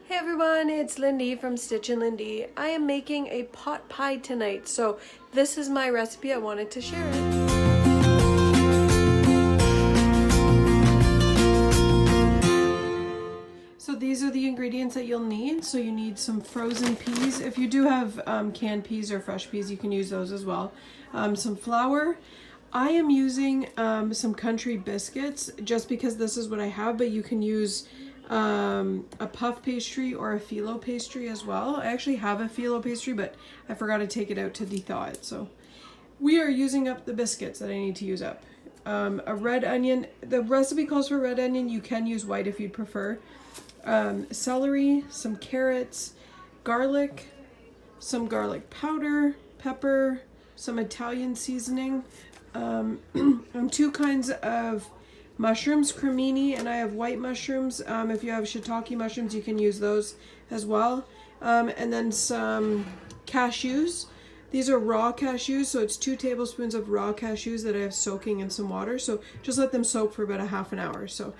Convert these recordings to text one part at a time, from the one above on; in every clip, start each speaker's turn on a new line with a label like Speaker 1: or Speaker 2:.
Speaker 1: Hey everyone, it's Lindy from Stitch and Lindy. I am making a pot pie tonight, so this is my recipe. I wanted to share it. So these are the ingredients that you'll need. So you need some frozen peas. If you do have canned peas or fresh peas, you can use those as well. Some flour. I am using some country biscuits just because this is what I have, but you can use a puff pastry or a phyllo pastry as well. I actually have a phyllo pastry, but I forgot to take it out to thaw it. So we are using up the biscuits that I need to use up. A red onion. The recipe calls for red onion. You can use white if you'd prefer. Celery, some carrots, garlic, some garlic powder, pepper, some Italian seasoning, and two kinds of mushrooms, cremini, and I have white mushrooms. If you have shiitake mushrooms, you can use those as well. And then some cashews. These are raw cashews, so it's 2 tablespoons of raw cashews that I have soaking in some water. So just let them soak for about a half an hour. So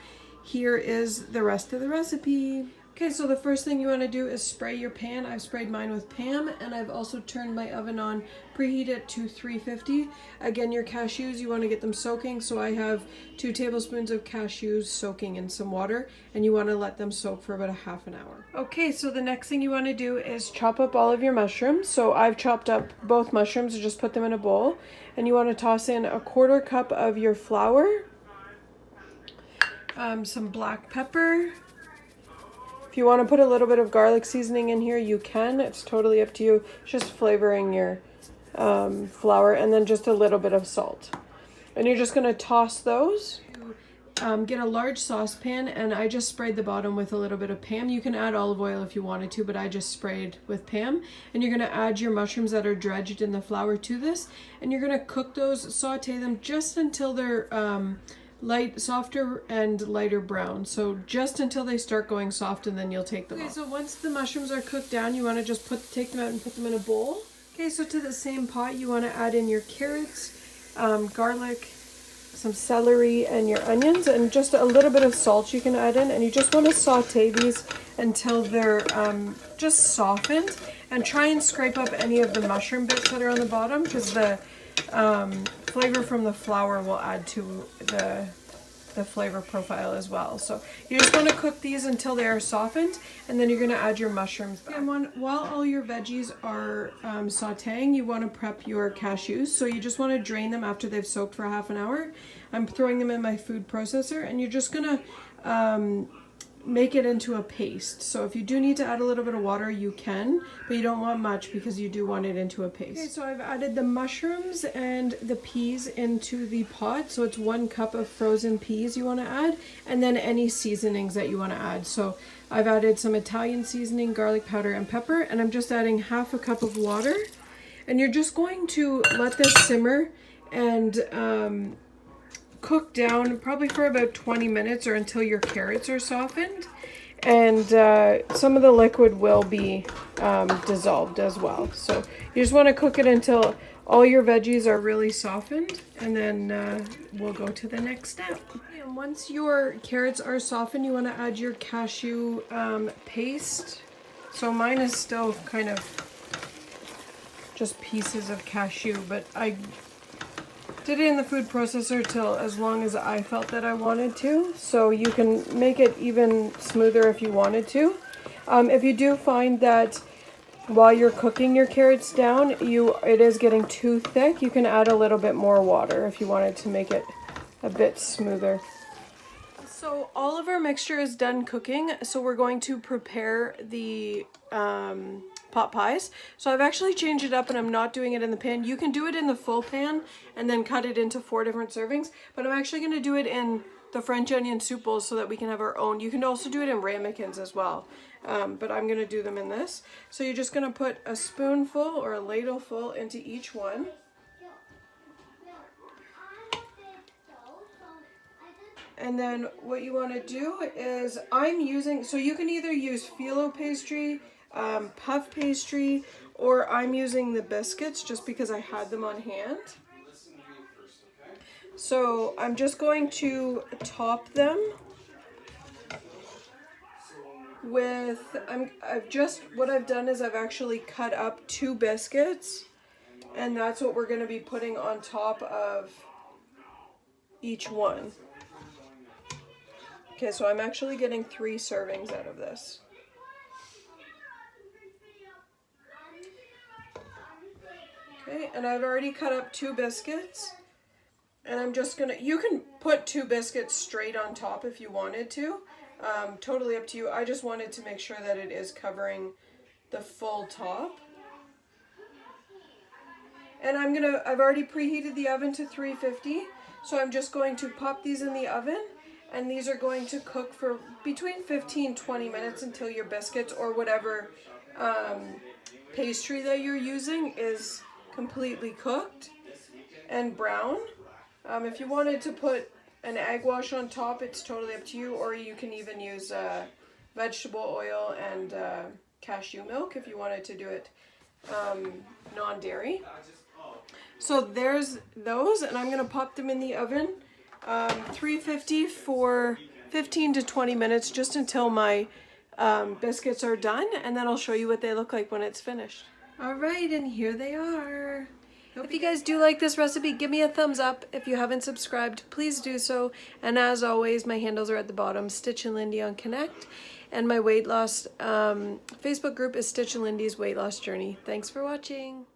Speaker 1: here is the rest of the recipe. Okay, so the first thing you want to do is spray your pan. I've sprayed mine with Pam, and I've also turned my oven on, preheat it to 350. Again, your cashews, you want to get them soaking, so I have 2 tablespoons of cashews soaking in some water, and you want to let them soak for about a half an hour. Okay, so the next thing you want to do is chop up all of your mushrooms. So I've chopped up both mushrooms, so just put them in a bowl, and you want to toss in a 1/4 cup of your flour, some black pepper. If you want to put a little bit of garlic seasoning in here, you can. It's totally up to you. It's just flavoring your flour, and then just a little bit of salt. And you're just going to toss those. Get a large saucepan, and I just sprayed the bottom with a little bit of Pam. You can add olive oil if you wanted to, but I just sprayed with Pam. And you're going to add your mushrooms that are dredged in the flour to this, and you're going to cook those, saute them just until they're softer and lighter brown. So just until they start going soft, and then you'll take them off. So once the mushrooms are cooked down, you want to just take them out and put them in a bowl. Okay, so to the same pot, you want to add in your carrots, garlic, some celery, and your onions, and just a little bit of salt you can add in. And you just want to saute these until they're just softened, and try and scrape up any of the mushroom bits that are on the bottom, because the flavor from the flour will add to the flavor profile as well. So you just want to cook these until they are softened, and then you're going to add your mushrooms back. And while all your veggies are sauteing, you want to prep your cashews. So you just want to drain them after they've soaked for half an hour. I'm throwing them in my food processor, and you're just going to make it into a paste. So if you do need to add a little bit of water, you can, but you don't want much because you do want it into a paste. Okay, so I've added the mushrooms and the peas into the pot. So it's 1 cup of frozen peas you want to add, and then any seasonings that you want to add. So I've added some Italian seasoning, garlic powder, and pepper, and I'm just adding 1/2 cup of water. And you're just going to let this simmer and cook down probably for about 20 minutes, or until your carrots are softened, and some of the liquid will be dissolved as well. So you just want to cook it until all your veggies are really softened, and then we'll go to the next step. And once your carrots are softened, you want to add your cashew paste. So mine is still kind of just pieces of cashew, but I did it in the food processor till as long as I felt that I wanted to, so you can make it even smoother if you wanted to. If you do find that while you're cooking your carrots down, it is getting too thick, you can add a little bit more water if you wanted to make it a bit smoother. So all of our mixture is done cooking, so we're going to prepare the pot pies. So I've actually changed it up, and I'm not doing it in the pan. You can do it in the full pan and then cut it into 4 different servings, but I'm actually going to do it in the French onion soup bowls so that we can have our own. You can also do it in ramekins as well, but I'm going to do them in this. So you're just going to put a spoonful or a ladleful into each one. And then what you want to do is, I'm using, so you can either use phyllo pastry, puff pastry, or I'm using the biscuits just because I had them on hand. So I'm just going to top them what I've done is I've actually cut up 2 biscuits, and that's what we're going to be putting on top of each one. Okay, so I'm actually getting 3 servings out of this. Okay, and I've already cut up 2 biscuits. And I'm just gonna, you can put 2 biscuits straight on top if you wanted to. Totally up to you. I just wanted to make sure that it is covering the full top. And I've already preheated the oven to 350. So I'm just going to pop these in the oven. And these are going to cook for between 15-20 minutes until your biscuits or whatever pastry that you're using is completely cooked and brown. If you wanted to put an egg wash on top, it's totally up to you, or you can even use vegetable oil and cashew milk if you wanted to do it non-dairy. So there's those, and I'm going to pop them in the oven, 350 for 15 to 20 minutes, just until my biscuits are done, and then I'll show you what they look like when it's finished. All right, and here they are. If you guys do like this recipe, give me a thumbs up. If you haven't subscribed, please do so. And as always, my handles are at the bottom, Stitch and Lindy on Connect. And my weight loss Facebook group is Stitch and Lindy's Weight Loss Journey. Thanks for watching.